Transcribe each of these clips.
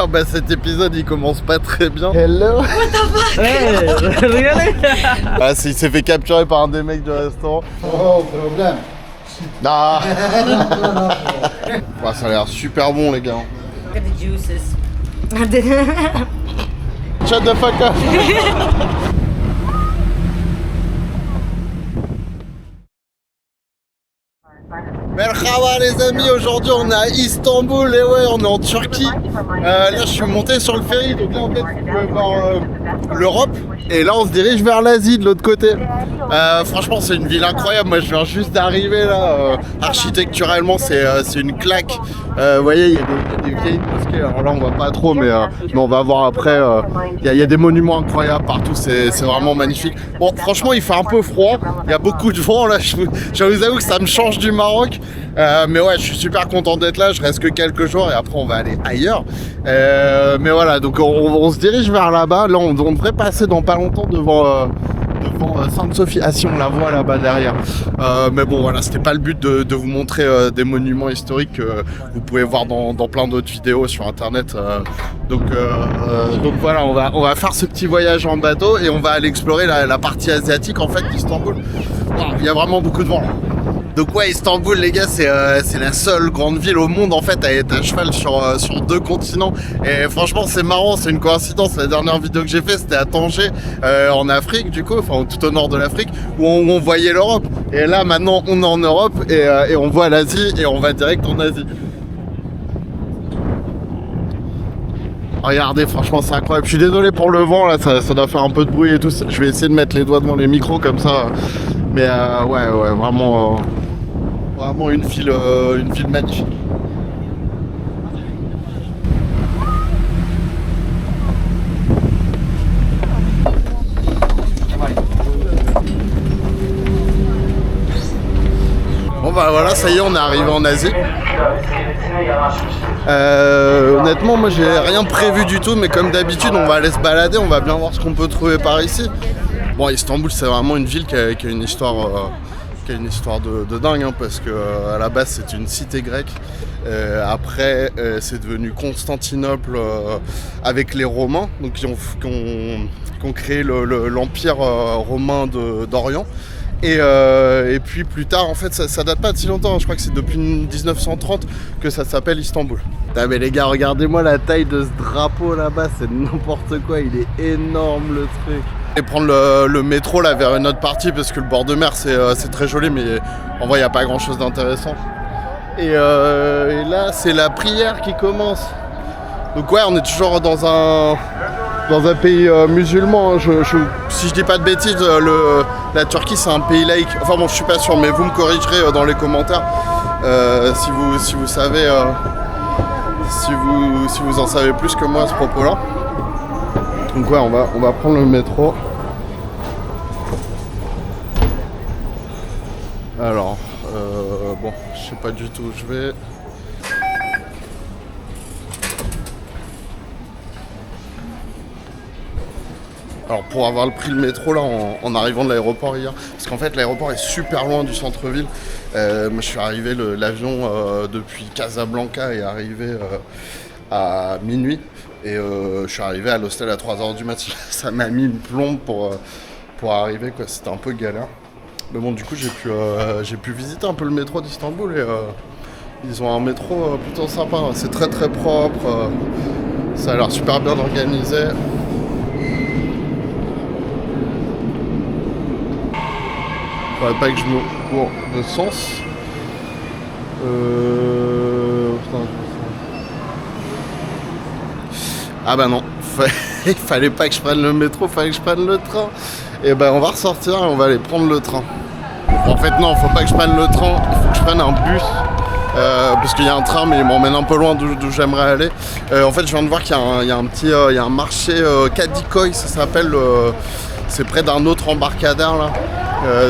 Ah bah cet épisode il commence pas très bien. Hello. Hey, regardez. Ah il s'est fait capturer par un des mecs du restaurant. Oh, problème. Non. Bah, ça a l'air super bon les gars. Look at the juices. Shut the fuck up. Merhaba les amis, aujourd'hui on est à Istanbul et ouais on est en Turquie. Là je suis monté sur le ferry, donc là en fait vous pouvez voir l'Europe et là on se dirige vers l'Asie de l'autre côté. Franchement c'est une ville incroyable, moi je viens juste d'arriver là. Architecturalement c'est une claque. Vous voyez il y a des vieilles mosquées, alors là on voit pas trop mais on va voir après. Il y a des monuments incroyables partout, c'est vraiment magnifique. Bon franchement il fait un peu froid, il y a beaucoup de vent là, je vous avoue que ça me change du Maroc. Mais ouais, je suis super content d'être là. Je reste que quelques jours et après on va aller ailleurs. Mais voilà, donc on se dirige vers là-bas. Là, on devrait passer dans pas longtemps devant Sainte-Sophie. Ah si, on la voit là-bas derrière. Mais bon, voilà, c'était pas le but de vous montrer des monuments historiques que vous pouvez voir dans plein d'autres vidéos sur Internet. Donc voilà, on va faire ce petit voyage en bateau et on va aller explorer la partie asiatique en fait d'Istanbul. Wow, il y a vraiment beaucoup de vent là. Donc ouais, Istanbul les gars c'est la seule grande ville au monde en fait à être à cheval sur deux continents et franchement c'est marrant, c'est une coïncidence. La dernière vidéo que j'ai fait c'était à Tanger en Afrique du coup, enfin tout au nord de l'Afrique où on voyait l'Europe et là maintenant on est en Europe et on voit l'Asie et on va direct en Asie. Regardez, franchement c'est incroyable. Je suis désolé pour le vent là, ça doit faire un peu de bruit et tout. Je vais essayer de mettre les doigts devant les micros comme ça. Mais ouais vraiment une ville magnifique. Bon bah voilà, ça y est, on est arrivé en Asie. Honnêtement, moi j'ai rien prévu du tout, mais comme d'habitude, on va aller se balader, on va bien voir ce qu'on peut trouver par ici. Bon, Istanbul, c'est vraiment une ville qui a une histoire, de dingue, hein, parce que à la base c'est une cité grecque. Après, c'est devenu Constantinople avec les Romains, donc qui ont créé l'empire romain d'Orient. Et puis plus tard, en fait, ça date pas de si longtemps. Je crois que c'est depuis 1930 que ça s'appelle Istanbul. Ah mais les gars, regardez-moi la taille de ce drapeau là-bas, c'est n'importe quoi. Il est énorme le truc. Et prendre le métro là vers une autre partie parce que le bord de mer c'est très joli, mais en vrai il n'y a pas grand-chose d'intéressant. Et là, c'est la prière qui commence. Donc ouais, on est toujours dans un pays musulman. Si je dis pas de bêtises, la Turquie c'est un pays laïque. Enfin bon, je suis pas sûr, mais vous me corrigerez dans les commentaires si vous savez, si vous en savez plus que moi à ce propos-là. Donc ouais, on va prendre le métro. Alors, bon, je sais pas du tout où je vais. Alors pour avoir pris le métro là en arrivant de l'aéroport hier, parce qu'en fait l'aéroport est super loin du centre-ville. Moi je suis arrivé, l'avion depuis Casablanca est arrivé à minuit. Et je suis arrivé à l'hostel à 3h du matin. Ça m'a mis une plombe pour arriver, quoi. C'était un peu galère. Mais bon, du coup, j'ai pu visiter un peu le métro d'Istanbul. Et ils ont un métro plutôt sympa. C'est très très propre. Ça a l'air super bien organisé. Faudrait pas que je me cours de sens. Ah bah non, il fallait pas que je prenne le métro, fallait que je prenne le train. Et ben on va ressortir et on va aller prendre le train. En fait non, faut pas que je prenne le train, il faut que je prenne un bus. Parce qu'il y a un train mais il m'emmène un peu loin d'où j'aimerais aller. En fait je viens de voir qu'il y a un marché Kadikoy, ça s'appelle. C'est près d'un autre embarcadère là.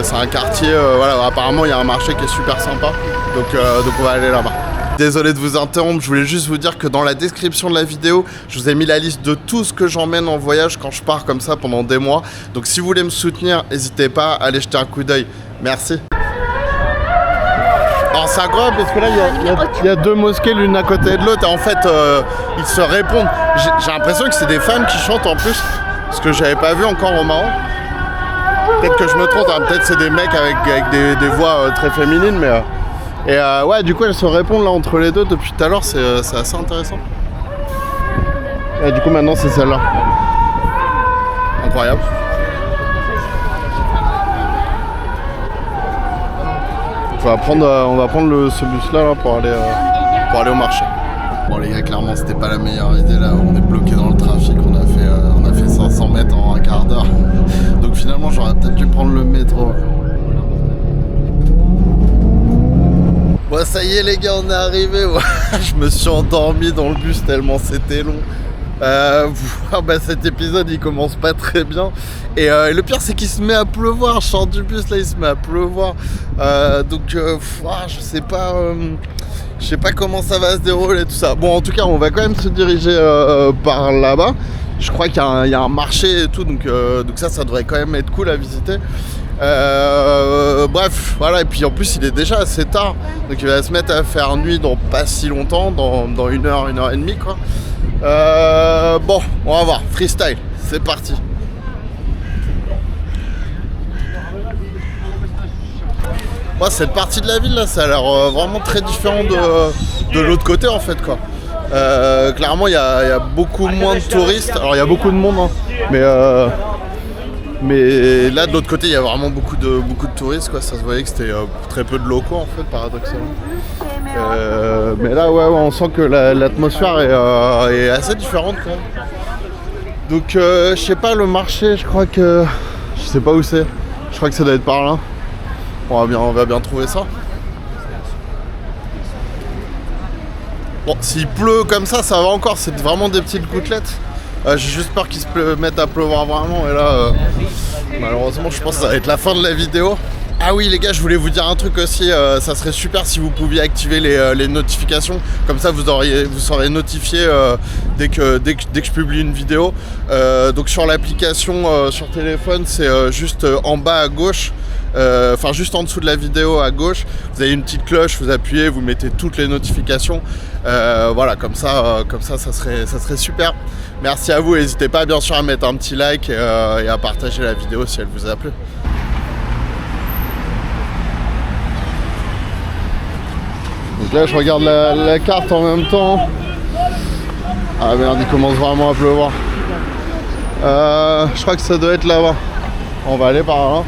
C'est un quartier, voilà, apparemment il y a un marché qui est super sympa. Donc on va aller là-bas. Désolé de vous interrompre, je voulais juste vous dire que dans la description de la vidéo, je vous ai mis la liste de tout ce que j'emmène en voyage quand je pars comme ça pendant des mois. Donc si vous voulez me soutenir, n'hésitez pas à aller jeter un coup d'œil. Merci. Alors c'est incroyable parce que là il y a deux mosquées l'une à côté de l'autre et en fait ils se répondent. J'ai l'impression que c'est des femmes qui chantent en plus, ce que j'avais pas vu encore au Maroc. Peut-être que je me trompe, hein, peut-être c'est des mecs avec des voix très féminines, mais ouais, du coup elles se répondent là entre les deux depuis tout à l'heure, c'est assez intéressant. Et du coup maintenant c'est celle-là. Incroyable. On va prendre ce bus-là là, pour aller au marché. Bon les gars, clairement c'était pas la meilleure idée là, on est bloqué dans le trafic, on a fait 500 mètres en un quart d'heure. Donc finalement j'aurais peut-être dû prendre le métro. Bon ça y est les gars, on est arrivé. Je me suis endormi dans le bus tellement c'était long. Cet épisode il commence pas très bien et le pire c'est qu'il se met à pleuvoir. Je sors du bus là, il se met à pleuvoir, je sais pas comment ça va se dérouler tout ça. Bon en tout cas on va quand même se diriger par là-bas. Je crois qu'il y a un marché et tout, donc ça devrait quand même être cool à visiter. Bref, voilà, et puis en plus il est déjà assez tard, donc il va se mettre à faire nuit dans pas si longtemps, dans 1 heure, 1 heure et demie quoi. Bon, on va voir, freestyle, c'est parti. Moi, cette partie de la ville là, ça a l'air vraiment très différent de l'autre côté en fait quoi. Clairement, il y a beaucoup moins de touristes. Alors, il y a beaucoup de monde, hein, mais là, de l'autre côté, il y a vraiment beaucoup de touristes, quoi. Ça se voyait que c'était très peu de locaux, en fait, paradoxalement. Mais là, ouais, on sent que l'atmosphère est assez différente, quand même. Donc, je sais pas, le marché, je crois que... Je sais pas où c'est. Je crois que ça doit être par là. On va bien trouver ça. Bon, s'il pleut comme ça va encore, c'est vraiment des petites gouttelettes. J'ai juste peur qu'ils se mettent à pleuvoir vraiment, et là, malheureusement, je pense que ça va être la fin de la vidéo. Ah oui les gars, je voulais vous dire un truc aussi, ça serait super si vous pouviez activer les notifications, comme ça vous serez notifié dès que je publie une vidéo. Donc sur l'application sur téléphone, c'est juste en bas à gauche, enfin juste en dessous de la vidéo à gauche, vous avez une petite cloche, vous appuyez, vous mettez toutes les notifications. Voilà, comme ça ça serait super. Merci à vous, n'hésitez pas bien sûr à mettre un petit like et à partager la vidéo si elle vous a plu. Donc là je regarde la carte en même temps. Ah merde, il commence vraiment à pleuvoir. Je crois que ça doit être là-bas. On va aller par là.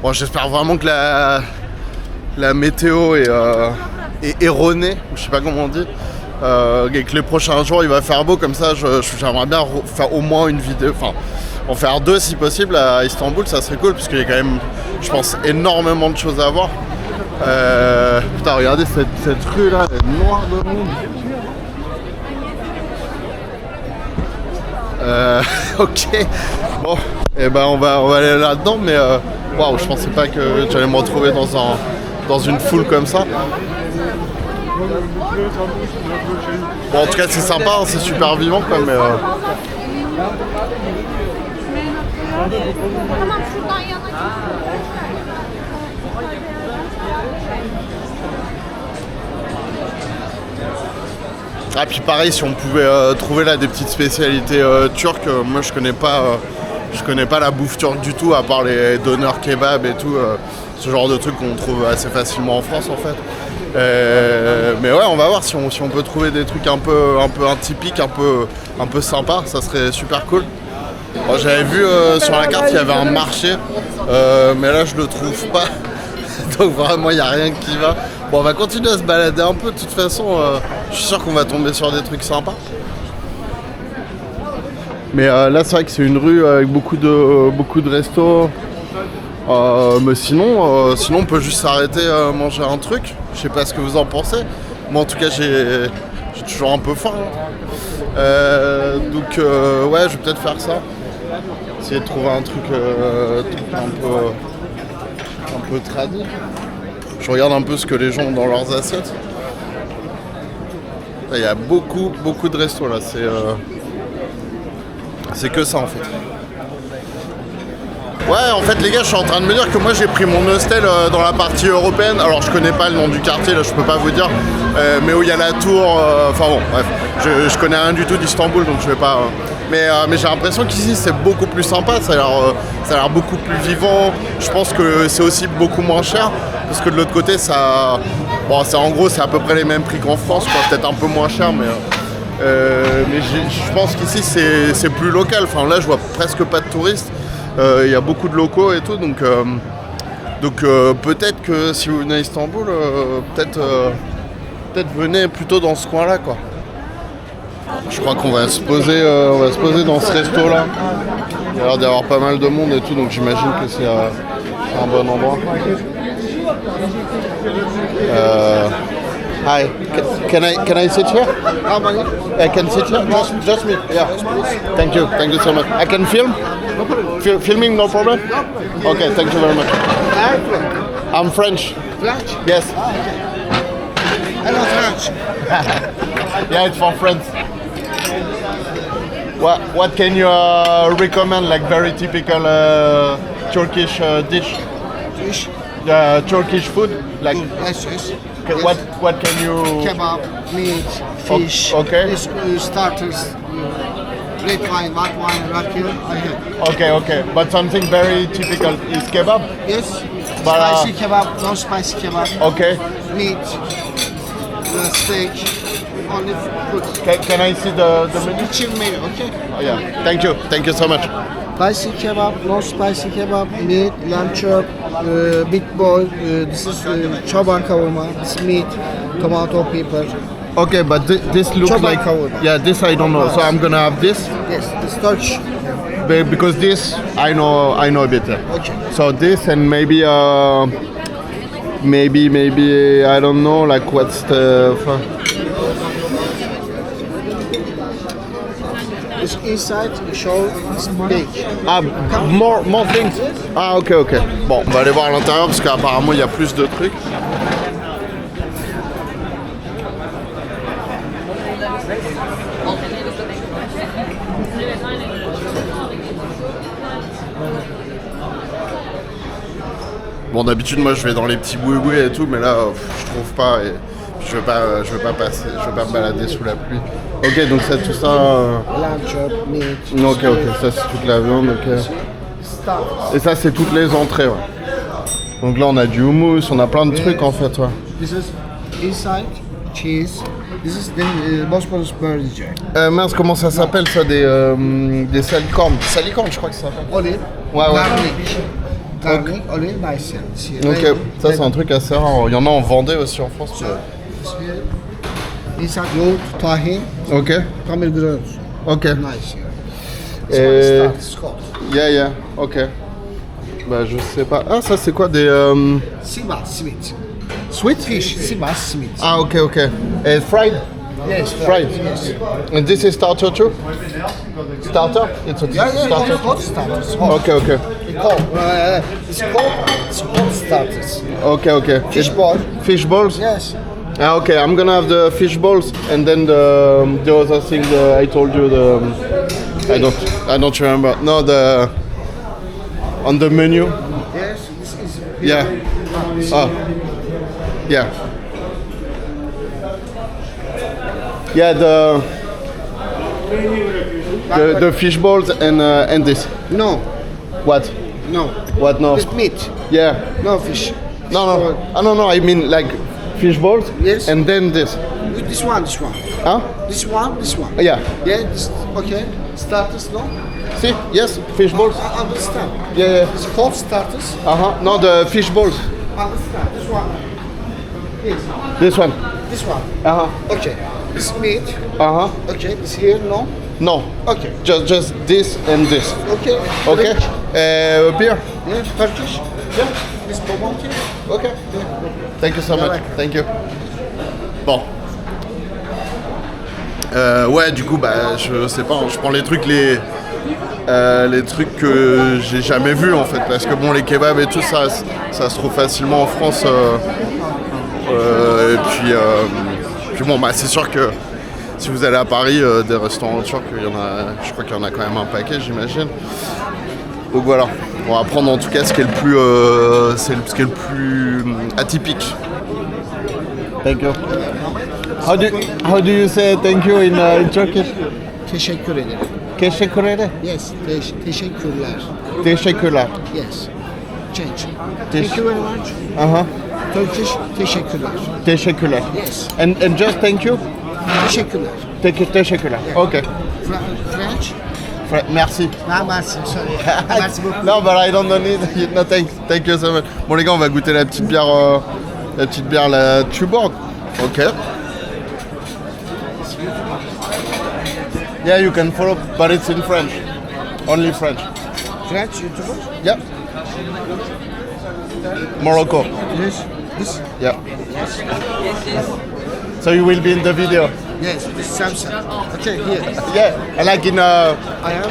Bon, j'espère vraiment que la météo est erronée, je sais pas comment on dit, et que les prochains jours il va faire beau, comme ça j'aimerais bien faire au moins une vidéo, enfin en faire 2 si possible à Istanbul, ça serait cool parce qu'il y a quand même, je pense, énormément de choses à voir. Putain, regardez cette rue là, elle est noire de monde. Ok, bon, et ben on va aller là-dedans, mais waouh, je pensais pas que j'allais me retrouver dans une foule comme ça. Bon, en tout cas c'est sympa, hein, c'est super vivant quoi, mais ah, puis pareil, si on pouvait trouver là des petites spécialités turques, moi je connais pas la bouffe turque du tout, à part les doner kebab et tout, ce genre de trucs qu'on trouve assez facilement en France en fait. Mais ouais, on va voir si on peut trouver des trucs un peu atypiques, un peu sympas, ça serait super cool. Bon, j'avais vu sur la carte qu'il y avait un marché, mais là je le trouve pas, donc vraiment il n'y a rien qui va. Bon, on va continuer à se balader un peu, de toute façon, je suis sûr qu'on va tomber sur des trucs sympas. Mais là c'est vrai que c'est une rue avec beaucoup de restos. Mais sinon on peut juste s'arrêter manger un truc. Je sais pas ce que vous en pensez. Moi en tout cas j'ai toujours un peu faim. Donc ouais, je vais peut-être faire ça. Essayer de trouver un truc un peu tradit. Je regarde un peu ce que les gens ont dans leurs assiettes. Il y a beaucoup de restos là, c'est que ça en fait. Ouais, en fait les gars, je suis en train de me dire que moi j'ai pris mon hostel dans la partie européenne. Alors je connais pas le nom du quartier, là je peux pas vous dire, mais où il y a la tour, enfin bon, bref, je connais rien du tout d'Istanbul, donc je vais pas... Mais j'ai l'impression qu'ici c'est beaucoup plus sympa, ça a l'air beaucoup plus vivant. Je pense que c'est aussi beaucoup moins cher, parce que de l'autre côté ça... Bon, en gros c'est à peu près les mêmes prix qu'en France, quoi, peut-être un peu moins cher, mais je pense qu'ici c'est plus local. Enfin là je vois presque pas de touristes. Il y a beaucoup de locaux et tout, donc peut-être que si vous venez à Istanbul, peut-être venez plutôt dans ce coin-là, quoi. Je crois qu'on va se poser dans ce resto-là. Il y a l'air d'y avoir pas mal de monde et tout, donc j'imagine que c'est un bon endroit. Hi, can I sit here? How many? I can sit here. Just me. Yeah. Thank you so much. I can film. Filming, no problem. Okay, thank you very much. I'm French. French? Yes. Hello, French. Yeah, it's for friends. What can you recommend? Like very typical Turkish dish. Fish? Turkish food. Like Yes. what can you? Kebab, meat, fish. Okay. This, starters. Red wine, white wine, rakia. I have. Okay. But something very typical is kebab. Yes. But, Spicy kebab, no spicy kebab. Okay. Meat, steak, only food. Can I see the menu? Chicken menu, okay? Oh, yeah. Thank you so much. Spicy kebab, no spicy kebab, meat, lamb chop, big boy. This is çoban kavurma. This meat, tomato, pepper. Okay, but this looks Çoban like kavurma. yeah. This I don't know, so I'm gonna have this Yes, this Turkish. because this I know a bit. Yeah. Okay. So this and maybe I don't know, like what's the This inside show is big. more things. Ah ok. Bon, on va aller voir à l'intérieur parce qu'apparemment il y a plus de trucs. Bon, d'habitude moi je vais dans les petits boui-boui et tout, mais là je trouve pas et je vais pas passer, je vais pas me balader sous la pluie. Ok, donc c'est tout ça. Lamb chop, meat. Ok, ça c'est toute la viande, ok. Stuff. Et ça c'est toutes les entrées, ouais. Donc là on a du houmous, on a plein de trucs en fait, ouais. This is inside cheese. This is the Bosporus burger. Mince, comment ça s'appelle ça, des salicornes. Salicornes, je crois que ça s'appelle. Olive. Ouais. Garlic, olive, nice. Ok, ça c'est un truc assez rare. Il y en a en Vendée aussi en France. Inside yoğurt, tahin, Ok, tamir güzel. ok. Nice. Et... Scott. Yeah, ok. Bah je sais pas. Ah ça c'est quoi des... Sivas, sweet. Sweet? Fish, Sivas, sweet. Ah ok. Et fried? Yes, Fried. Yes. And this is starter too? Starter? It's a starter? Hot starters. Hot. Ok. It's hot starters. Ok. Fish ball. Fish balls? Yes. Ah, okay, I'm gonna have the fish balls and then the other thing I told you, I don't remember. No, on the menu. Yes, this is. Yeah. Oh. Yeah. Yeah, the fish balls and this. No, What? no. What? No. It's meat, Yeah. no fish. No. No. I mean like fish balls. Yes. And then this. This one. Huh? This one. Yeah. Yeah, this, okay. Starters, no? See? Yes. Fish balls. I understand. Yeah. It's hot starters. No, the fish balls. Understand. This one. Yes. This one. This one. Okay. This meat. Okay. This here, no? No. Okay. Just this and this. Okay. Okay. Beer. Yeah, Turkish. Yeah. This Bomonti. Okay. Thank you so much. Thank you. Bon. Ouais, du coup, bah, je sais pas, je prends les trucs que j'ai jamais vus en fait, parce que bon, les kebabs et tout ça se trouve facilement en France. Et puis bon, bah, c'est sûr que si vous allez à Paris, des restaurants turcs, je crois qu'il y en a quand même un paquet, j'imagine. Donc voilà, on va prendre en tout cas ce qui est le plus atypique. Thank you. How do you say thank you in Turkish? Teşekkür ederim. Teşekkür ederim. Yes, teşekkürler. Teşekkürler. Yes. Change. Thank you very much. Uh-huh. Turkish, teşekkürler. Teşekkürler. Yes. And just thank you? Teşekkürler. Teşekkürler. Okay. French? Merci. Ah, merci, sorry. Merci beaucoup. Non, but I don't need it. No, thank you so much. Bon les gars, on va goûter la petite bière, la Tuborg. Ok. Yeah, you can follow, but it's in French. Only French. French, YouTuber? Yeah. Morocco. Yes. This? Yeah. So you will be in the video. Yes, this Samsung. Okay, here. Yeah, I like in I am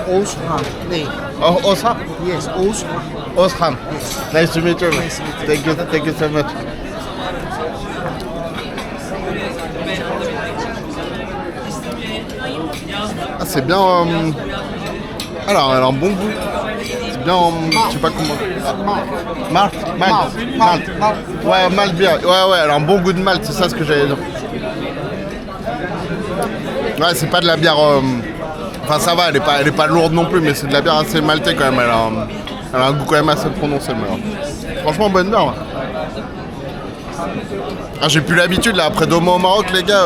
Ozhan name. Osham. Yes, Ozhan. Osham. Nice to meet you. Nice to meet you. Thank you so much. Ah, c'est bien. Alors, elle a un bon goût. C'est bien. Je sais pas comment. Malt. Ouais, malt bien. Ouais, elle a un bon goût de malt. C'est ça ce que j'allais dire. Ouais, c'est pas de la bière. Enfin, ça va, elle est pas lourde non plus, mais c'est de la bière assez maltée quand même. Elle a un goût quand même assez prononcé. Mais, franchement, bonne bière. Ouais. Ah, j'ai plus l'habitude là, après 2 mois au Maroc, les gars,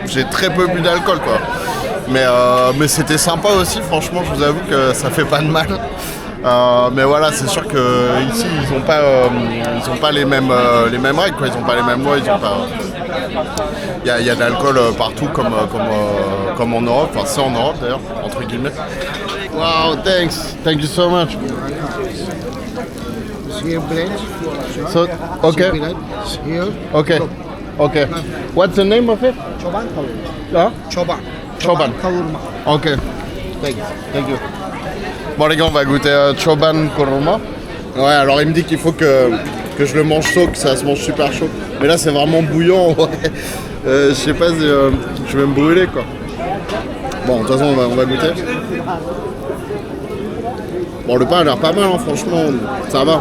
j'ai très peu bu d'alcool quoi. Mais c'était sympa aussi, franchement, je vous avoue que ça fait pas de mal. Mais voilà, c'est sûr que ici ils ont pas les mêmes règles quoi, ils ont pas les mêmes lois, ils ont pas. Il y a de l'alcool partout comme en Europe, enfin c'est en Europe d'ailleurs, entre guillemets. Wow, thank you so much. Here bread. So, okay. Here. Okay. What's the name of it? Çoban kavurma. Huh? Çoban kavurma. Ok. Thank you. Bon les gars, on va goûter Çoban Kavurma. Ouais, alors il me dit qu'il faut que je le mange chaud, que ça se mange super chaud. Mais là c'est vraiment bouillant. Ouais. Je sais pas si je vais me brûler quoi. Bon, de toute façon on va goûter. Bon, le pain a l'air pas mal, hein, franchement, ça va.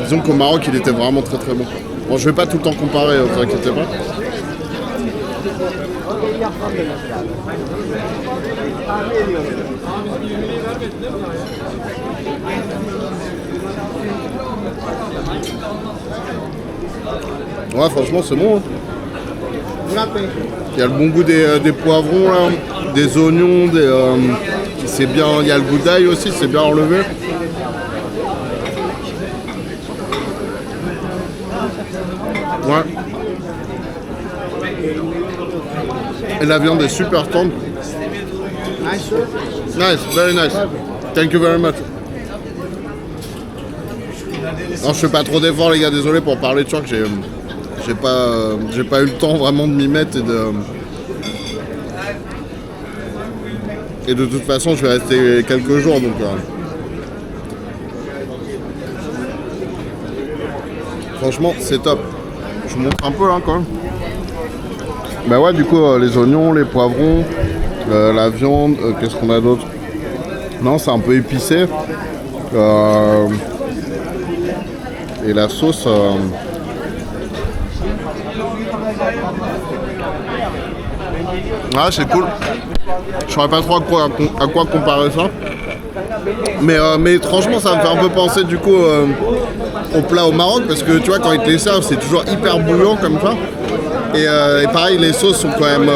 Disons qu'au Maroc, il était vraiment très très bon. Bon, je vais pas tout le temps comparer, ne vous inquiétez pas. Ouais, franchement, c'est bon. Hein. Il y a le bon goût des poivrons, là, des oignons, c'est bien, il y a le goût d'ail aussi, c'est bien enlevé. Ouais. Et la viande est super tendre. Nice, very nice. Thank you very much. Non, je fais pas trop d'efforts les gars, désolé pour parler turc, j'ai pas eu le temps vraiment de m'y mettre et de toute façon je vais rester quelques jours donc franchement c'est top. Je vous montre un peu hein quand même. Bah ouais du coup les oignons, les poivrons, la viande, qu'est-ce qu'on a d'autre? Non c'est un peu épicé. Et la sauce ah c'est cool. Je saurais pas trop à quoi comparer ça. Mais étrangement ça me fait un peu penser du coup au plat au Maroc parce que tu vois quand ils te les servent c'est toujours hyper bouillant comme ça. Et pareil les sauces sont quand même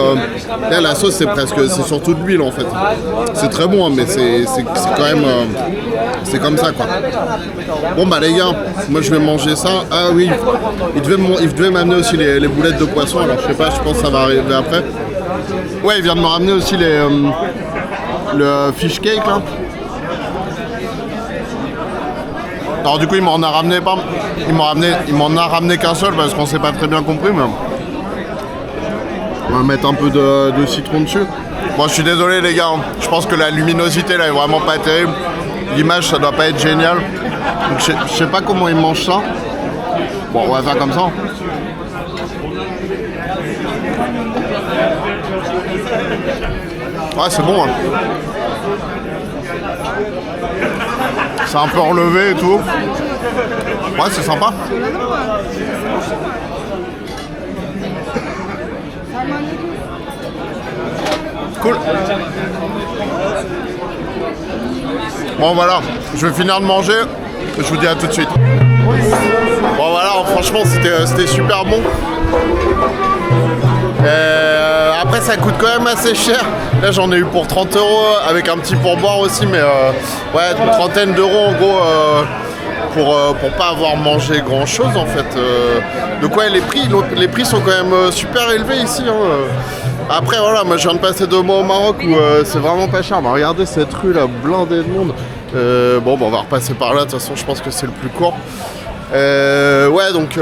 là la sauce c'est surtout de l'huile en fait. C'est très bon hein, mais c'est quand même c'est comme ça quoi. Bon bah les gars, moi je vais manger ça. Ah oui, il devait m'amener aussi les boulettes de poisson, alors je sais pas, je pense que ça va arriver après. Ouais il vient de me ramener aussi le fish cake là. Alors du coup il m'en a ramené pas. Il m'en a ramené qu'un seul parce qu'on s'est pas très bien compris mais. On va mettre un peu de citron dessus. Bon je suis désolé les gars, je pense que la luminosité là est vraiment pas terrible. L'image ça doit pas être génial. Donc je sais pas comment ils mangent ça. Bon on va faire comme ça. Ouais, c'est bon. Hein. C'est un peu relevé et tout. Ouais, c'est sympa. Cool. Bon voilà, je vais finir de manger. Je vous dis à tout de suite. Bon voilà, franchement c'était super bon. Après ça coûte quand même assez cher. Là j'en ai eu pour 30 € avec un petit pourboire aussi, mais ouais, une trentaine d'euros en gros pour pas avoir mangé grand chose en fait. Donc ouais, les prix sont quand même super élevés ici. Hein. Après voilà, moi je viens de passer 2 mois au Maroc où c'est vraiment pas cher. Bah, regardez cette rue là, blindée de monde. Bon bah, on va repasser par là, de toute façon je pense que c'est le plus court. Ouais donc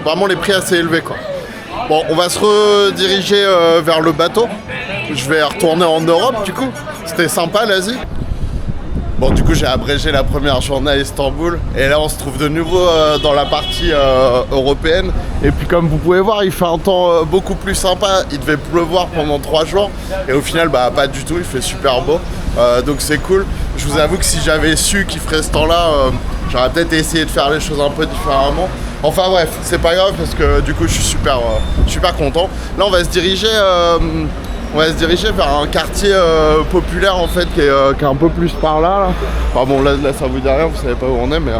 vraiment les prix assez élevés quoi. Bon, on va se rediriger vers le bateau. Je vais retourner en Europe du coup. C'était sympa l'Asie. Bon du coup j'ai abrégé la première journée à Istanbul. Et là on se trouve de nouveau dans la partie européenne. Et puis comme vous pouvez voir, il fait un temps beaucoup plus sympa. Il devait pleuvoir pendant 3 jours. Et au final bah pas du tout, il fait super beau. Donc c'est cool. Je vous avoue que si j'avais su qu'il ferait ce temps-là, j'aurais peut-être essayé de faire les choses un peu différemment. Enfin bref, c'est pas grave parce que du coup je suis super content. Là on va se diriger vers un quartier populaire en fait qui est un peu plus par là. Enfin bon là ça vous dit rien, vous savez pas où on est, mais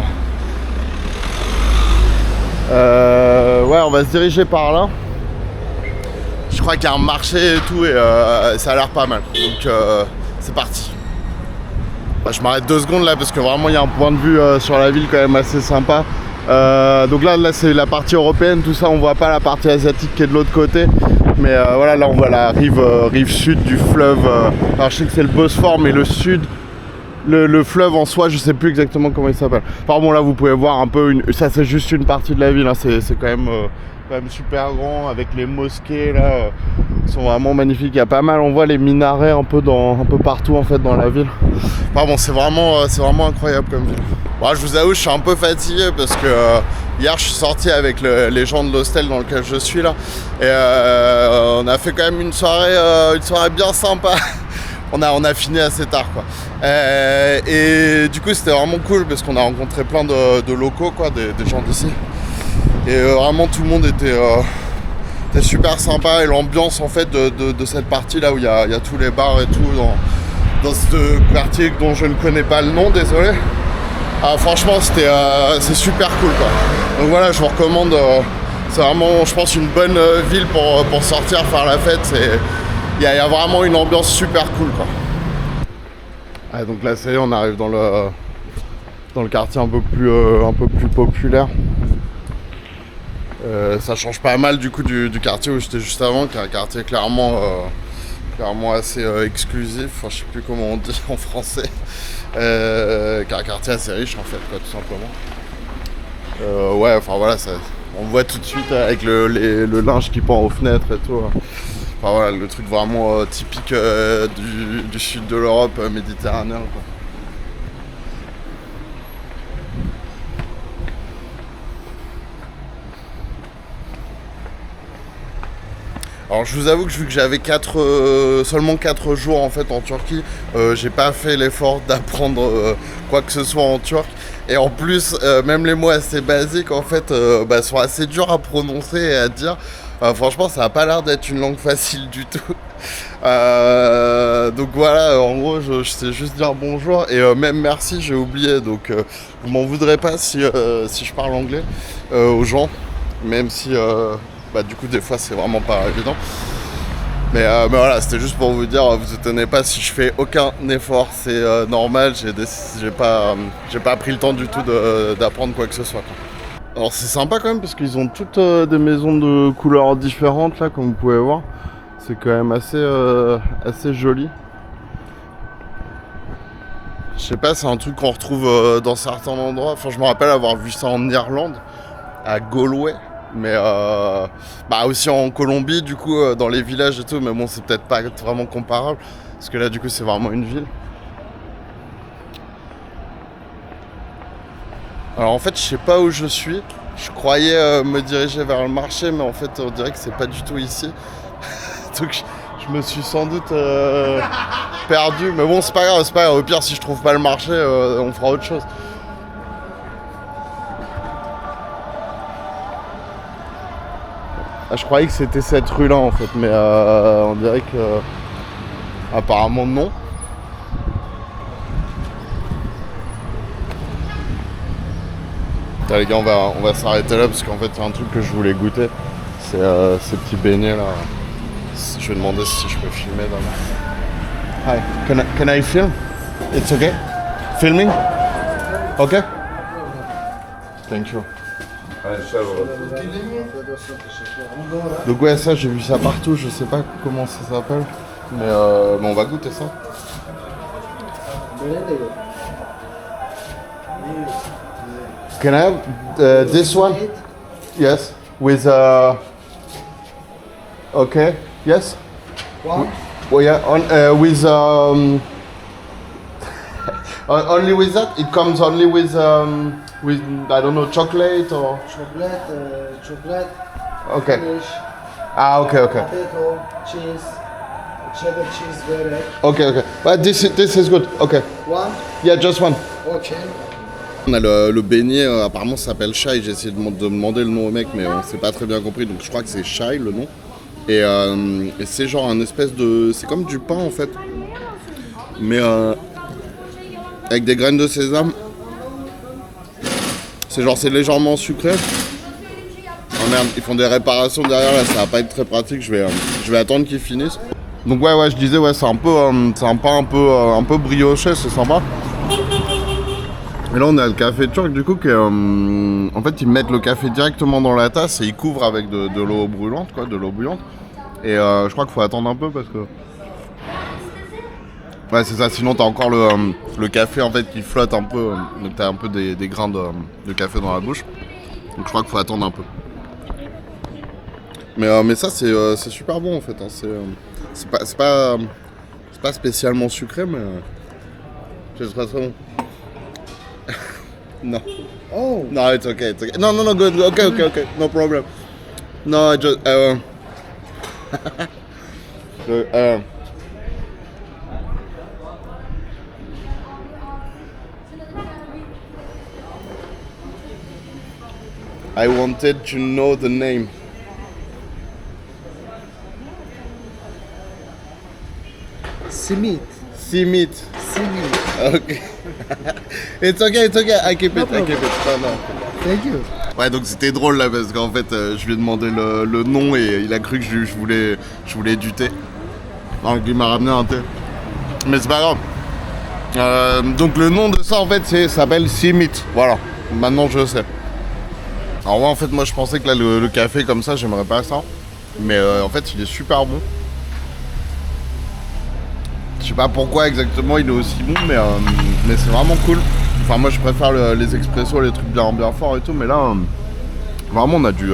ouais, on va se diriger par là. Je crois qu'il y a un marché et tout et ça a l'air pas mal. Donc c'est parti. Je m'arrête 2 secondes là parce que vraiment il y a un point de vue sur la ville quand même assez sympa. Donc là c'est la partie européenne, tout ça on voit pas la partie asiatique qui est de l'autre côté. Mais voilà, là on voit la rive sud du fleuve. Alors je sais que c'est le Bosphore, mais le sud, le fleuve en soi, je sais plus exactement comment il s'appelle. Enfin bon, là vous pouvez voir un peu, ça c'est juste une partie de la ville, hein. C'est quand même super grand avec les mosquées là. Sont vraiment magnifiques. Il y a pas mal, on voit les minarets un peu partout en fait dans la ville. Enfin bon, c'est vraiment incroyable comme ville. Bon, je vous avoue, je suis un peu fatigué parce que hier je suis sorti avec les gens de l'hostel dans lequel je suis là et on a fait quand même une soirée bien sympa. On a fini assez tard quoi. Et du coup c'était vraiment cool parce qu'on a rencontré plein de locaux quoi, des gens d'ici. Et vraiment tout le monde était super sympa et l'ambiance en fait de cette partie là où il y a tous les bars et tout dans ce quartier dont je ne connais pas le nom, désolé. Franchement c'est super cool quoi. Donc voilà, je vous recommande, c'est vraiment je pense une bonne ville pour sortir faire la fête. Il y a vraiment une ambiance super cool quoi. Ah, donc là c'est on arrive dans le quartier un peu plus populaire. Ça change pas mal du coup du quartier où j'étais juste avant, qui est un quartier clairement assez exclusif, enfin je sais plus comment on dit en français, qui est un quartier assez riche en fait quoi, tout simplement. Ouais, enfin voilà, on voit tout de suite avec le linge qui pend aux fenêtres et tout. Enfin voilà, le truc vraiment typique du sud de l'Europe méditerranéen quoi. Alors je vous avoue que vu que j'avais seulement 4 jours en fait en Turquie, j'ai pas fait l'effort d'apprendre quoi que ce soit en turc. Et en plus, même les mots assez basiques en fait sont assez durs à prononcer et à dire. Franchement, ça a pas l'air d'être une langue facile du tout. Donc voilà, en gros, je sais juste dire bonjour et même merci, j'ai oublié. Donc vous m'en voudrez pas si je parle anglais aux gens, même si du coup des fois c'est vraiment pas évident. Mais voilà, c'était juste pour vous dire, vous étonnez pas si je fais aucun effort, c'est normal, j'ai pas pris le temps du tout d'apprendre quoi que ce soit quoi. Alors c'est sympa quand même parce qu'ils ont toutes des maisons de couleurs différentes là, comme vous pouvez voir. C'est quand même assez joli. Je sais pas, c'est un truc qu'on retrouve dans certains endroits. Enfin, je me rappelle avoir vu ça en Irlande, à Galway. Mais aussi en Colombie, du coup, dans les villages et tout. Mais bon, c'est peut-être pas vraiment comparable. Parce que là, du coup, c'est vraiment une ville. Alors en fait, je sais pas où je suis. Je croyais me diriger vers le marché, mais en fait, on dirait que c'est pas du tout ici. Donc Je me suis sans doute perdu, mais bon, c'est pas grave, c'est pas grave. Au pire, si je trouve pas le marché, on fera autre chose. Ah, je croyais que c'était cette rue-là en fait, mais on dirait que apparemment non. Putain, les gars, on va s'arrêter là parce qu'en fait, il y a un truc que je voulais goûter. C'est ces petits beignets là. Je vais demander si je peux filmer dans le... Hi, can I film? It's okay? Filming? Okay? Thank you. Donc ouais, ça j'ai vu ça partout, je sais pas comment ça s'appelle, mais on va goûter ça. Can I have this one? Yes, with okay, yes. One. Well, yeah, with only with that. It comes only with I don't know, chocolate or. Chocolate. Okay. Finish, Ah, okay. potato, cheese, cheddar cheese, very. Okay. But this is good. Okay. One. Yeah, just one. Okay. On a le beignet, apparemment ça s'appelle Chai. J'ai essayé de demander le nom au mec, mais on s'est pas très bien compris. Donc je crois que c'est Chai le nom. Et c'est genre un espèce de... C'est comme du pain en fait. Mais avec des graines de sésame. C'est légèrement sucré. Oh merde, ils font des réparations derrière là, ça va pas être très pratique. Je vais attendre qu'ils finissent. Donc ouais, je disais, ouais, c'est un pain un peu brioché, c'est sympa. Et là on a le café turc du coup en fait ils mettent le café directement dans la tasse et ils couvrent avec de l'eau brûlante quoi, de l'eau bouillante. Et je crois qu'il faut attendre un peu parce que... Ouais c'est ça, sinon t'as encore le café en fait qui flotte un peu, donc t'as un peu des grains de café dans la bouche. Donc je crois qu'il faut attendre un peu. Mais ça c'est super bon en fait, hein. C'est pas spécialement sucré mais c'est très très bon. No. Oh. No, it's okay. No, good. Okay. No problem. No, I just... I wanted to know the name. Simit. Simit. Okay. It's okay. I keep it. No. Thank you. Ouais, donc c'était drôle là parce qu'en fait je lui ai demandé le nom et il a cru que je voulais du thé. Donc il m'a ramené un thé. Mais c'est pas grave. Donc le nom de ça en fait ça s'appelle Simit. Voilà. Maintenant je sais. Alors ouais, en fait moi je pensais que là le café comme ça j'aimerais pas ça. Mais en fait il est super bon. Je sais pas pourquoi exactement il est aussi bon, mais c'est vraiment cool. Enfin moi je préfère les expressos, les trucs bien forts et tout, mais là vraiment on a du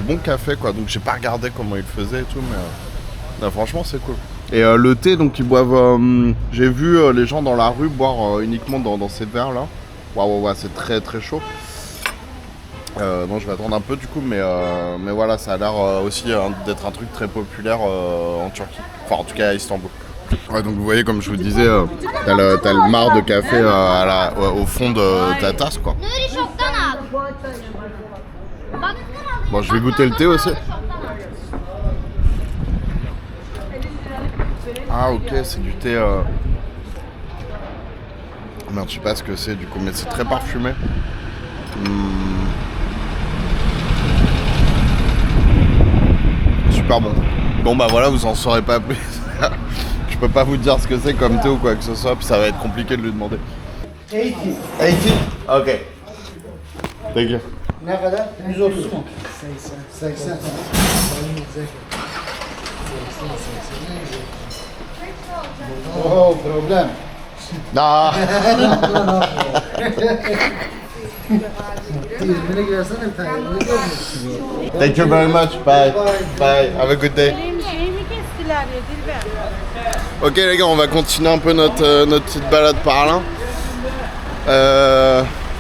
bon café quoi. Donc j'ai pas regardé comment il faisait et tout, mais là, franchement c'est cool. Et le thé donc ils boivent, j'ai vu les gens dans la rue boire uniquement dans ces verres là. Waouh, c'est très très chaud. Bon je vais attendre un peu du coup, mais voilà, ça a l'air aussi d'être un truc très populaire en Turquie. Enfin en tout cas à Istanbul. Ouais, donc vous voyez, comme je vous disais, t'as le marc de café au fond de ta tasse quoi. Bon, je vais goûter le thé aussi. Ah ok, c'est du thé... Merde, je sais pas ce que c'est du coup, mais c'est très parfumé. Super bon. Bon bah voilà, vous en saurez pas plus. Je peux pas vous dire ce que c'est comme thé ou quoi que ce soit, puis ça va être compliqué de lui demander. 80. 80? Ok. Thank you. Ne kadar? 130 mu? 80. Oh, problem. Nah. İzmir'e girersene bir tane. Ne görmüyorsun? Thank you very much. Bye. Bye. Have a good day. Ok les gars, on va continuer un peu notre petite balade par là.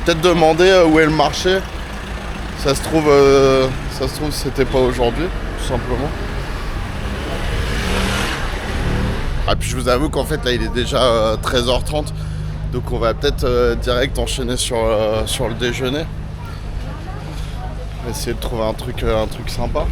Peut-être demander où est le marché. Ça se trouve c'était pas aujourd'hui, tout simplement. Ah, puis je vous avoue qu'en fait là il est déjà 13h30, donc on va peut-être direct enchaîner sur le déjeuner. On va essayer de trouver un truc sympa.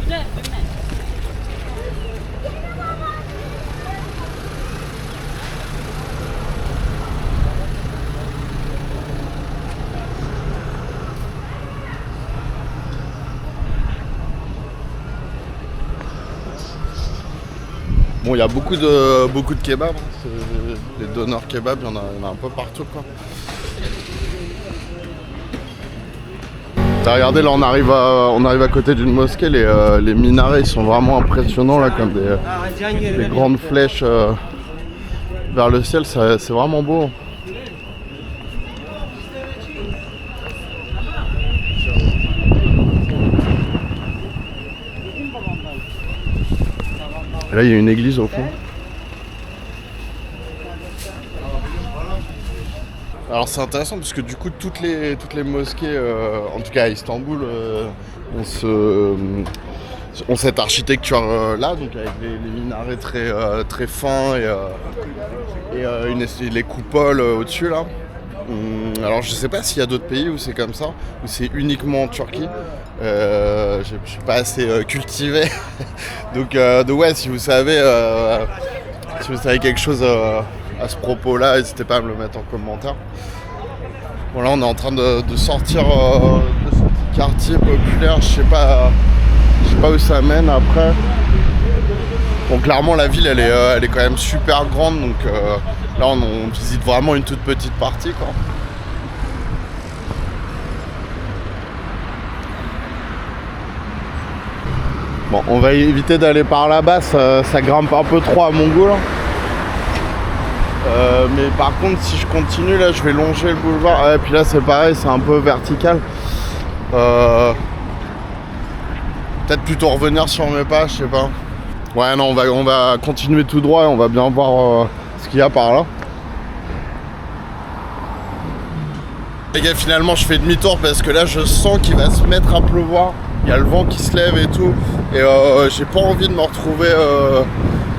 Bon, il y a beaucoup de kebabs, hein. Les donneurs kebabs, il y en a un peu partout, quoi. T'as regardé, là on arrive à côté d'une mosquée, les minarets ils sont vraiment impressionnants là, comme des grandes flèches vers le ciel, c'est vraiment beau. Et là il y a une église au fond. Alors c'est intéressant parce que du coup toutes les mosquées, en tout cas à Istanbul, ont cette architecture là, donc avec les minarets très fins et les coupoles au-dessus là. Alors je sais pas s'il y a d'autres pays où c'est comme ça, où c'est uniquement en Turquie. Je suis pas assez cultivé, donc ouais, si vous savez quelque chose à ce propos-là, n'hésitez pas à me le mettre en commentaire. Bon là on est en train de sortir de ce petit quartier populaire, je sais pas où ça mène après. Bon clairement la ville elle est quand même super grande, donc là on visite vraiment une toute petite partie, quoi. Bon, on va éviter d'aller par là-bas, ça grimpe un peu trop à mon goût là. Mais par contre si je continue là je vais longer le boulevard, et puis là c'est pareil, c'est un peu vertical. Peut-être plutôt revenir sur mes pas, je sais pas. Ouais non, on va continuer tout droit et on va bien voir ce qu'il y a par là. Les gars, finalement je fais demi-tour parce que là je sens qu'il va se mettre à pleuvoir. Il y a le vent qui se lève et tout, et j'ai pas envie de me retrouver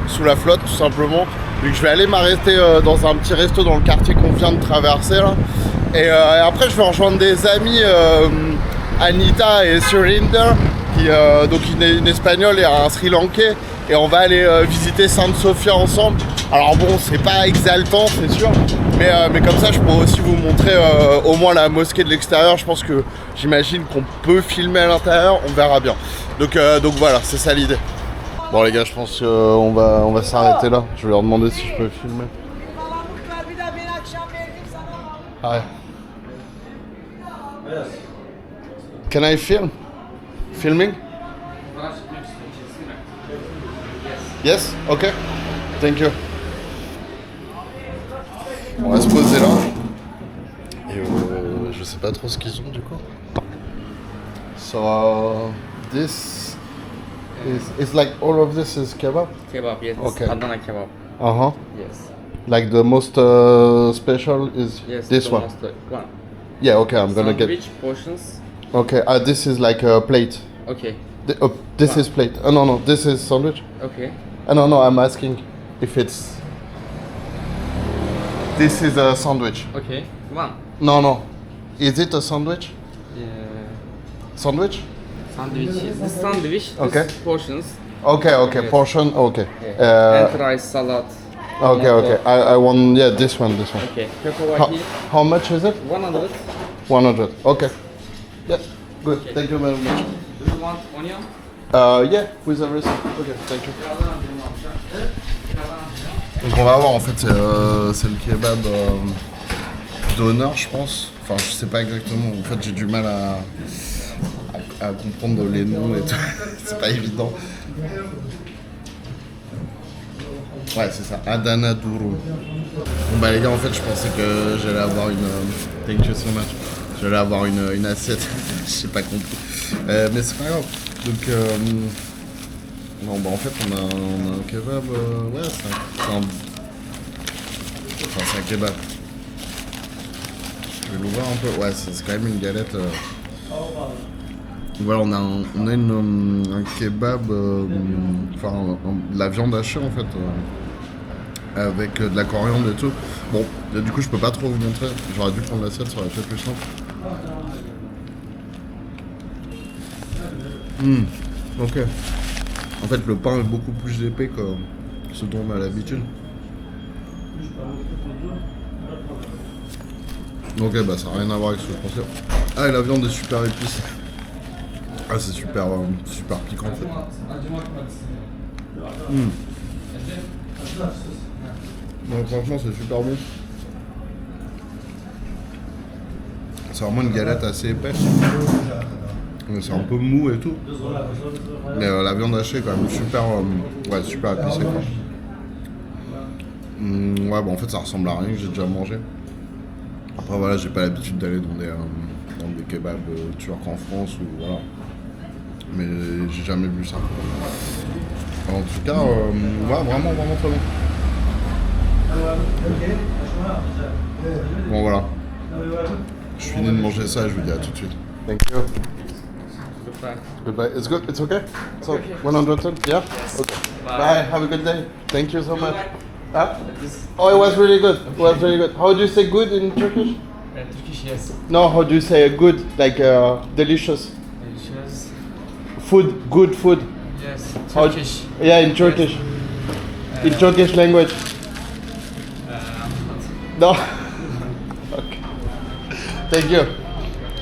sous la flotte tout simplement. Donc je vais aller m'arrêter dans un petit resto dans le quartier qu'on vient de traverser là. Et après je vais rejoindre des amis, Anita et Surinder, qui donc une espagnole et un Sri Lankais, et on va aller visiter Sainte Sophia ensemble. Alors bon, c'est pas exaltant c'est sûr, mais comme ça je pourrais aussi vous montrer au moins la mosquée de l'extérieur. Je pense que j'imagine qu'on peut filmer à l'intérieur, on verra bien. Donc voilà, c'est ça l'idée. Bon les gars, je pense qu'on va s'arrêter là. Je vais leur demander si je peux filmer. Hi. Can I film? Filming? Yes? Okay. Thank you. On va se poser là. Et je sais pas trop ce qu'ils ont du coup. So this it's like all of this is kebab? Kebab, yes. Okay. Adana kebab. Uh-huh. Yes. Like the most special is Yes. this the one? most, one. Yeah, okay, I'm gonna get... Sandwich portions. Okay, this is like a plate. Okay. This is plate. No, this is sandwich. Okay. No, I'm asking if it's... This is a sandwich. Okay. One. No. Is it a sandwich? Sandwich? Sandwiches. This sandwich. Okay. This portions. Okay, Yes. portion, okay. And rice, salad. Okay. I want, yeah, this one. Okay. Pepperoni. How much is it? 100. 100. Okay. Yeah, good. Thank you very much. Do you want onion? Yeah, with everything. Okay, thank you. Donc on va voir, en fait c'est le kebab d'honneur je pense. Enfin je sais pas exactement, en fait j'ai du mal à comprendre les noms et tout. C'est pas évident. Ouais c'est ça, Adana Durum. Bon bah les gars, en fait je pensais que j'allais avoir thank you so much. J'allais avoir une assiette, j'ai pas compris. Mais c'est pas grave. Donc non, bah en fait on a un kebab, ouais c'est un kebab. Je vais l'ouvrir un peu, ouais c'est quand même une galette. Voilà, on a un kebab, enfin de la viande hachée en fait, avec de la coriandre et tout. Bon, là, du coup, je peux pas trop vous montrer. J'aurais dû prendre l'assiette, ça aurait été plus simple. Ok. En fait, le pain est beaucoup plus épais que ce dont on a l'habitude. Ok, bah ça n'a rien à voir avec ce que je pensais. Ah, et la viande est super épicée. Ah, c'est super, super piquant en fait. Donc franchement, c'est super bon. C'est vraiment une galette assez épaisse. C'est un peu mou et tout. Mais la viande hachée est quand même super, ouais, super épicée quoi. Ouais, bon en fait ça ressemble à rien que j'ai déjà mangé. Après voilà, j'ai pas l'habitude d'aller dans des kebabs turcs en France ou voilà. Mais j'ai jamais vu ça. En tout cas, ouais, vraiment très bon. Bon voilà. Je finis de manger ça et je vous dis à tout de suite. Thank you. Goodbye. Goodbye. It's good? It's okay? So, 110? Yeah? Okay. Bye. Have a good day. Thank you so much. Ah? Oh, it was really good. It was really good. How do you say good in Turkish? Turkish, yes. No, how do you say good? Like delicious. Delicious. Food, good food. Yes. How- Turkish. Yeah, in Turkish. In Turkish language. Non. Ok. Thank you.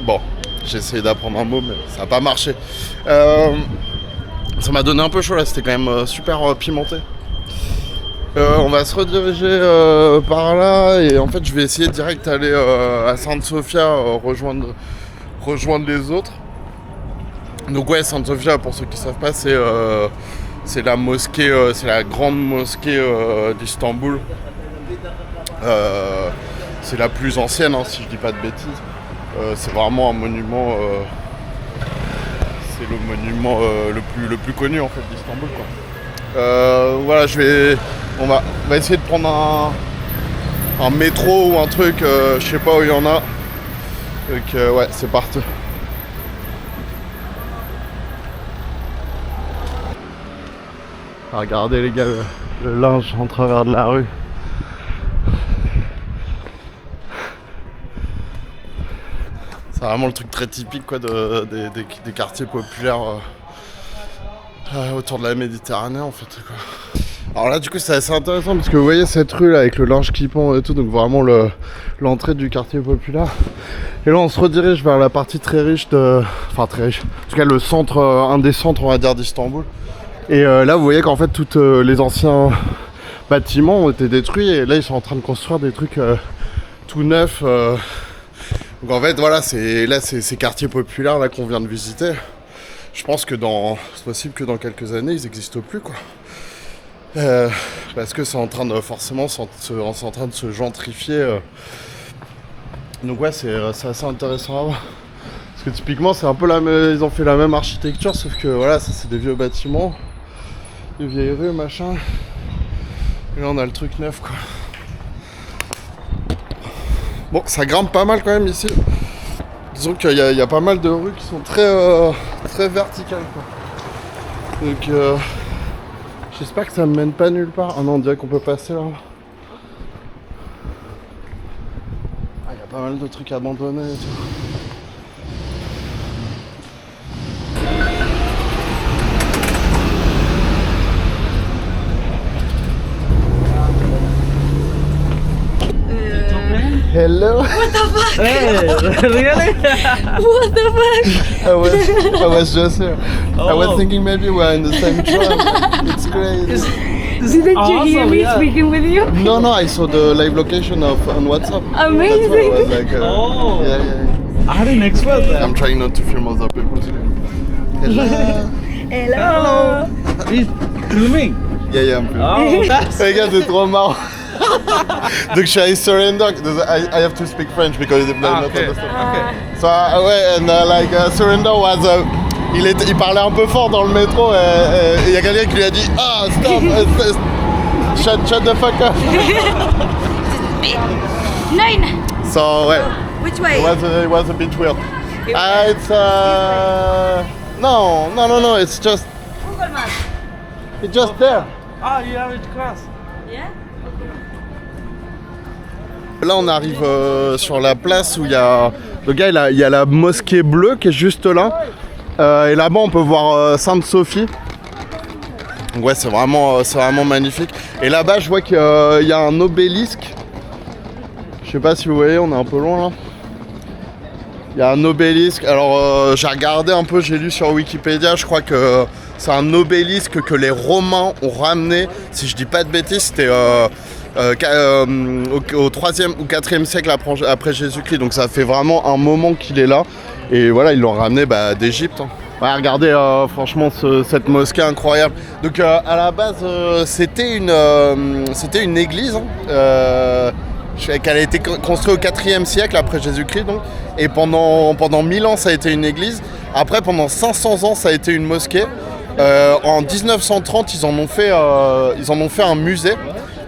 Bon, j'ai essayé d'apprendre un mot, mais ça n'a pas marché. Ça m'a donné un peu chaud là, c'était quand même super pimenté. On va se rediriger par là et en fait je vais essayer direct d'aller à Sainte Sofia rejoindre les autres. Donc ouais, Sainte Sofia, pour ceux qui ne savent pas, c'est la mosquée, c'est la grande mosquée d'Istanbul. C'est la plus ancienne, hein, si je dis pas de bêtises. C'est vraiment un monument. C'est le monument le plus connu en fait d'Istanbul, quoi. Voilà, on va essayer de prendre un métro ou un truc, je sais pas où il y en a. Donc ouais, c'est parti. Regardez les gars, le linge en travers de la rue. C'est vraiment le truc très typique quoi, des quartiers populaires autour de la Méditerranée en fait. Quoi. Alors là du coup c'est assez intéressant parce que vous voyez cette rue là avec le linge qui pend et tout, donc vraiment l'entrée du quartier populaire. Et là on se redirige vers la partie très riche enfin très riche, en tout cas le centre, un des centres on va dire d'Istanbul. Et là vous voyez qu'en fait tous les anciens bâtiments ont été détruits et là ils sont en train de construire des trucs tout neufs. Donc en fait voilà, c'est ces quartiers populaires là qu'on vient de visiter. Je pense que c'est possible que dans quelques années ils n'existent plus quoi. Parce que c'est en train de forcément c'est en train de se gentrifier. Donc ouais, c'est assez intéressant à voir. Parce que typiquement c'est un peu ils ont fait la même architecture sauf que voilà, ça c'est des vieux bâtiments, des vieilles rues machin. Et là on a le truc neuf quoi. Bon, ça grimpe pas mal quand même ici. Disons qu'il y a pas mal de rues qui sont très verticales quoi. Donc j'espère que ça me mène pas nulle part. Ah non, on dirait qu'on peut passer là. Ah, il y a pas mal de trucs abandonnés et tout. Hello. What the fuck? Hey, really? What the fuck? I was just here. I was thinking maybe we're in the same tram. It's crazy. Didn't you hear me speaking with you? No, I saw the live location on WhatsApp. Amazing. That's why I was like, Oh. yeah. I didn't expect that. I'm trying not to film other people. Hello. Hello. He's filming. Yeah, I'm filming. Oh, that's Les gars, c'est trop marrant. Donc je suis à Surrender. I have to speak French because they not okay. understand. Okay. So ouais, and Surrender was il parlait un peu fort dans le métro et il y a quelqu'un qui lui a dit stop, shut the fuck up. Nine. So ouais, Which way? it was a bit weird. It's no, it's just Google Maps. there. Oh, you have it class. Yeah? Là on arrive sur la place où il y a le gars, il y a la mosquée bleue qui est juste là. Et là-bas on peut voir Sainte-Sophie. Donc ouais, c'est vraiment magnifique. Et là-bas je vois qu'il y a un obélisque. Je sais pas si vous voyez, on est un peu loin là. Il y a un obélisque. Alors j'ai regardé un peu, j'ai lu sur Wikipédia, je crois que c'est un obélisque que les Romains ont ramené. Si je dis pas de bêtises, c'était au 3e ou 4e siècle après Jésus-Christ. Donc ça fait vraiment un moment qu'il est là. Et voilà, ils l'ont ramené d'Égypte. Hein. Ouais, regardez franchement cette mosquée incroyable. Donc à la base c'était une église. Hein. Qu'elle a été construite au 4e siècle après Jésus-Christ donc. Et pendant 1000 ans ça a été une église. Après pendant 500 ans ça a été une mosquée. En 1930 ils en ont fait un musée.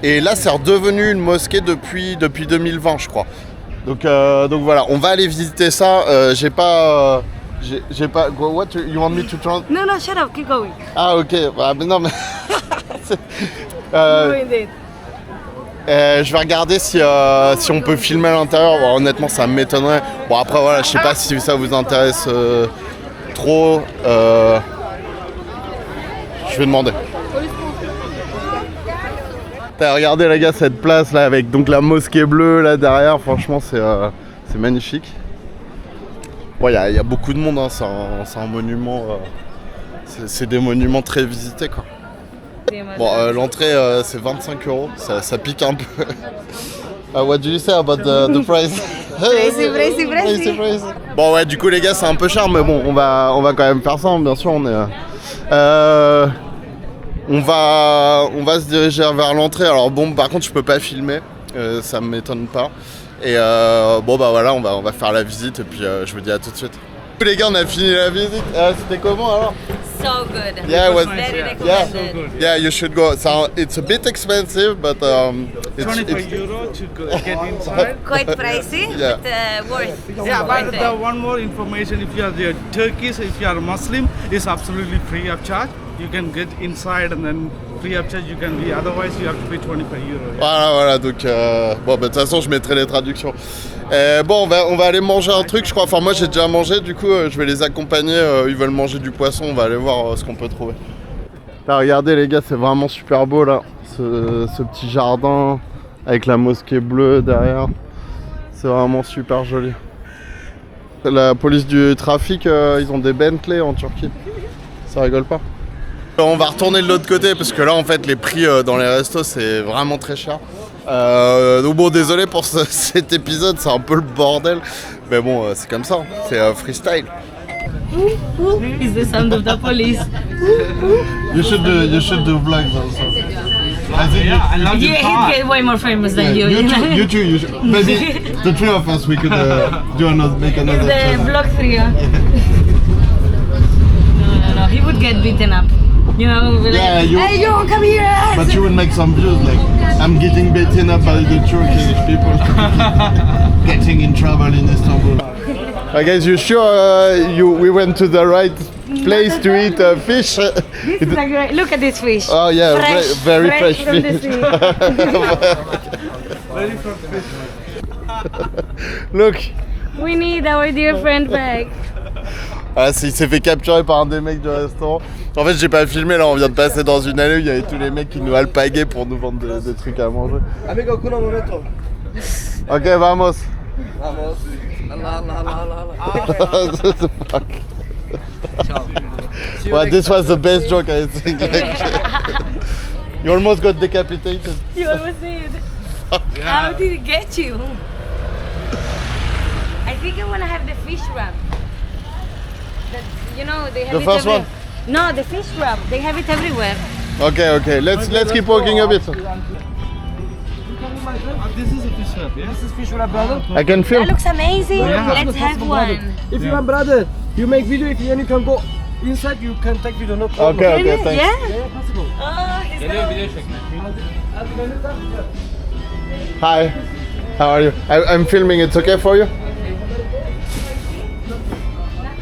Et là c'est redevenu une mosquée depuis 2020 je crois. Donc voilà, on va aller visiter ça. J'ai pas. What you want me to try? No, shut up. Keep going. Ah ok. Bah, mais non mais. Doing it. Je vais regarder si on peut filmer à l'intérieur. Bon, honnêtement, ça m'étonnerait. Bon, après, voilà, je sais pas si ça vous intéresse trop. Je vais demander. Regardez, les gars, cette place là avec donc la mosquée bleue là derrière. Franchement, c'est magnifique. Bon, il y a beaucoup de monde. Hein. C'est un monument. C'est des monuments très visités, quoi. Bon, l'entrée c'est 25 €, ça pique un peu. What do you say about the price? Pricey. Bon ouais, du coup les gars c'est un peu cher, mais bon on va quand même faire ça, bien sûr. On va se diriger vers l'entrée. Alors bon, par contre je peux pas filmer, ça m'étonne pas. Et bon bah voilà, on va faire la visite et puis je vous dis à tout de suite. Les gars, on a fini la visite. C'était comment alors? So good. Yeah, it was Very recommended. yeah, you should go. So it's a bit expensive, but it's 25 euro to get inside. Quite pricey, Yeah. but worth. Yeah, but worth the it. one more information, if you are the Turkish, if you are a Muslim, it's absolutely free of charge. You can get inside and then free of charge you can be, otherwise you have to pay 25 euro. Yeah. Voilà, donc bon, de toute façon, je mettrai les traductions. Bon, on va aller manger un truc, je crois. Enfin, moi, j'ai déjà mangé, du coup, je vais les accompagner. Ils veulent manger du poisson, on va aller voir ce qu'on peut trouver. Là, regardez, les gars, c'est vraiment super beau, là. Ce petit jardin avec la mosquée bleue derrière. C'est vraiment super joli. La police du trafic, ils ont des Bentley en Turquie. Ça rigole pas. On va retourner de l'autre côté parce que là en fait les prix dans les restos c'est vraiment très cher. Donc bon, désolé pour cet épisode, c'est un peu le bordel. Mais bon, c'est comme ça, c'est freestyle. It's the sound of the police. You should do vlogs also. Yeah, he'd get way more famous than you. You too. Maybe the three of us we could make another The channel. vlog 3. No, he would get beaten up. You know, like, Yeah, hey, yo, come here. But you would make some views like I'm getting beaten up by the Turkish people, getting in trouble in Istanbul. Guys, you sure we went to the right place to eat fish? This is a great. Look at this fish. Oh yeah, Fresh, very fresh from the fish. sea. Very fresh fish. Look. We need our dear friend back. Ah, il s'est fait capturer par un des mecs du restaurant. En fait, j'ai pas filmé, là on vient de passer dans une allée où il y avait tous les mecs qui nous alpaguaient pour nous vendre des trucs à manger. Amigo, kuna momento. Ok, vamos. Vamos. Allah. Fuck. Well, this was the best joke I think. You almost got decapitated. You almost did. How did it get you? I think I want to have the fish wrap. That, you know, they have The it first one? No, the fish wrap. They have it everywhere. Okay, let's keep walking a bit. This is a fish wrap, yeah? This is fish wrap, brother. I can That film. looks amazing. Let's have one. If you want, brother, you make video. If you can go inside, you can take video. No problem. Okay, Really? thanks. Yeah? Yeah, possible. Oh, he's so... Hi, how are you? I'm filming, it's okay for you?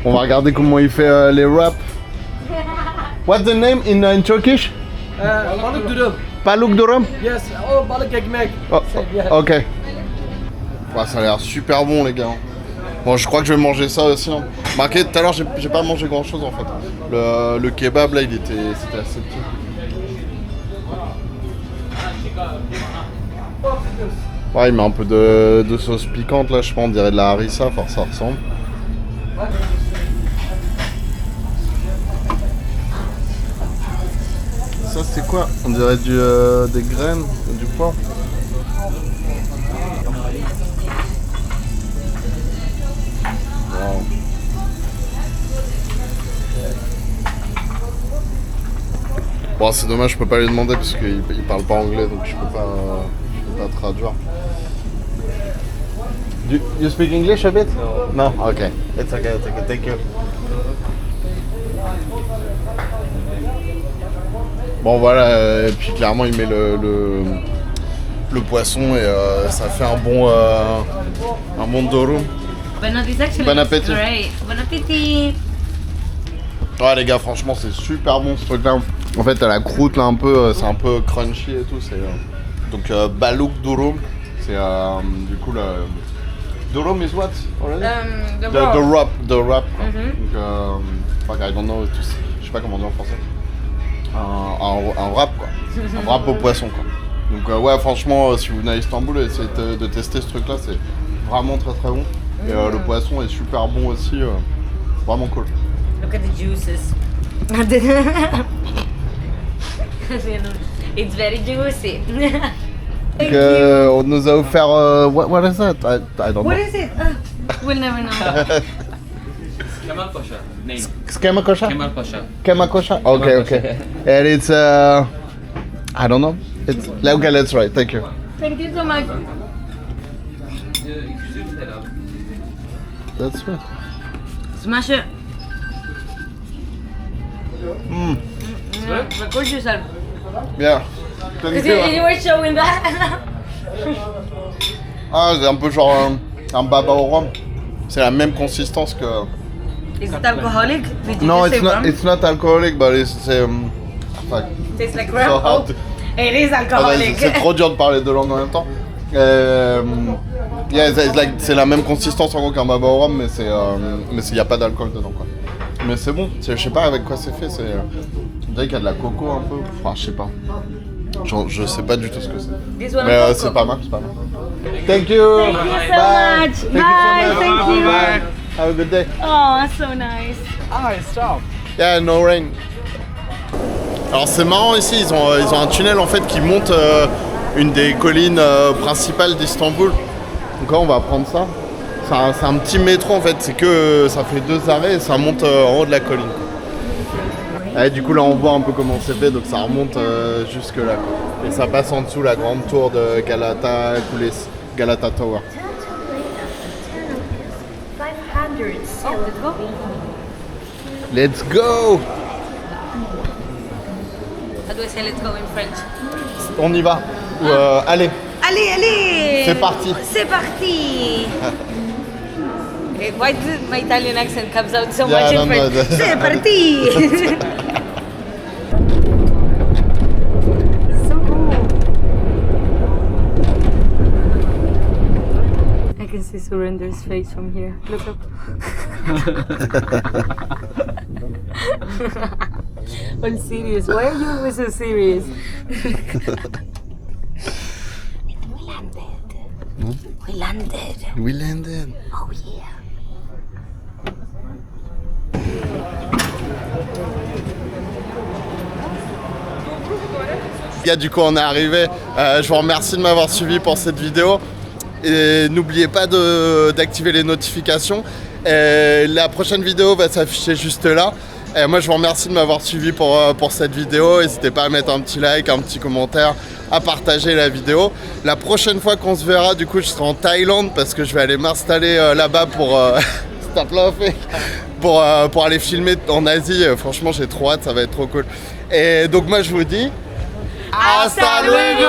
On va regarder comment il fait les wraps. What's the name in Turkish? Balık dürüm. Paluk durum? Yes. Oh, balık ekmek. Oh, okay. Ouais, ça a l'air super bon les gars. Bon, je crois que je vais manger ça aussi. Hein. Marqué, tout à l'heure, j'ai pas mangé grand chose en fait. Le kebab là, c'était assez petit. Ouais, il met un peu de sauce piquante là, je pense, on dirait de la harissa, enfin ça ressemble. Ça c'est quoi? On dirait des graines, du poivre. Wow. Bon, c'est dommage, je peux pas lui demander parce qu'il parle pas anglais, donc je peux pas traduire. You speak English a bit? No. No? Okay. It's okay, thank you. Bon voilà, et puis clairement il met le poisson et ça fait un bon durum. Bon appétit. Great. Bon appétit. Ouais les gars, franchement c'est super bon ce truc là. En fait t'as la croûte là un peu, c'est un peu crunchy et tout. Donc Balouk durum, c'est du coup le durum is what? The The wrap. Mhm. Donc fuck, I don't know, je sais pas comment dire en français. Un wrap quoi. Un wrap au poisson quoi. Donc ouais franchement si vous venez à Istanbul, essayez de tester ce truc là, c'est vraiment très très bon. Et le poisson est super bon aussi, vraiment cool. Look at the juices. It's very juicy. Thank you. On nous a offert what is that? I don't What know. is it? We'll never know. Kemal Pasha. Name. Kemal Kosha? Kemal Pasha. Kemal Kosha? Okay. And it's I don't know. It's okay, let's try. Thank you. Thank you so much. That's right. Smash it. Good? Record yourself. Bien. Thank Because you. you were showing that. Ah, c'est un peu genre un baba au rhum. C'est la même consistance que. Is it alcoholic? Did you No, just say rum? it's not alcoholic, but it's fuck. Tastes like So rum. hard Oh, to- it is Ah, alcoholic. c'est trop dur de parler deux langues en même temps. Yeah, c'est la même consistance en gros qu'un baba au rhum, mais il n'y a pas d'alcool dedans quoi. Mais c'est bon, je sais pas avec quoi c'est fait, on dirait qu'il y a de la coco un peu, enfin je sais pas. Je sais pas du tout ce que c'est. This one Mais cocoa. c'est pas mal, Thank you! Thank you so Bye. much. Thank Bye, you so much. thank you. Bye. Have a good day. Oh, so nice. Yeah, no rain. Alors c'est marrant ici, ils ont un tunnel en fait qui monte une des collines principales d'Istanbul. Donc là on va prendre ça. C'est un petit métro en fait, c'est que ça fait 2 arrêts et ça monte en haut de la colline. Et du coup là on voit un peu comment c'est fait, donc ça remonte jusque là quoi. Et ça passe en dessous la grande tour de Galata Kulesi, Galata Tower. 500. Oh, let's go. Let's go! How do I say let's go in French? On y va. Ou, allez, Allez, allez. c'est parti. C'est parti. Okay, why did my Italian accent comes out so Yeah, much no, in no, French? the- C'est parti. So cool. I can see Surender's face from here. Look up. I'm serious. Why are you always so serious? We landed. We landed. Oh yeah. Les gars, du coup on est arrivé. Je vous remercie de m'avoir suivi pour cette vidéo. Et n'oubliez pas d'activer les notifications. Et la prochaine vidéo va s'afficher juste là. Et moi je vous remercie de m'avoir suivi pour cette vidéo. N'hésitez pas à mettre un petit like, un petit commentaire, à partager la vidéo. La prochaine fois qu'on se verra, du coup je serai en Thaïlande parce que je vais aller m'installer là-bas pour stop laughing. Pour aller filmer en Asie. Franchement j'ai trop hâte, ça va être trop cool. Et donc moi je vous dis Hasta luego!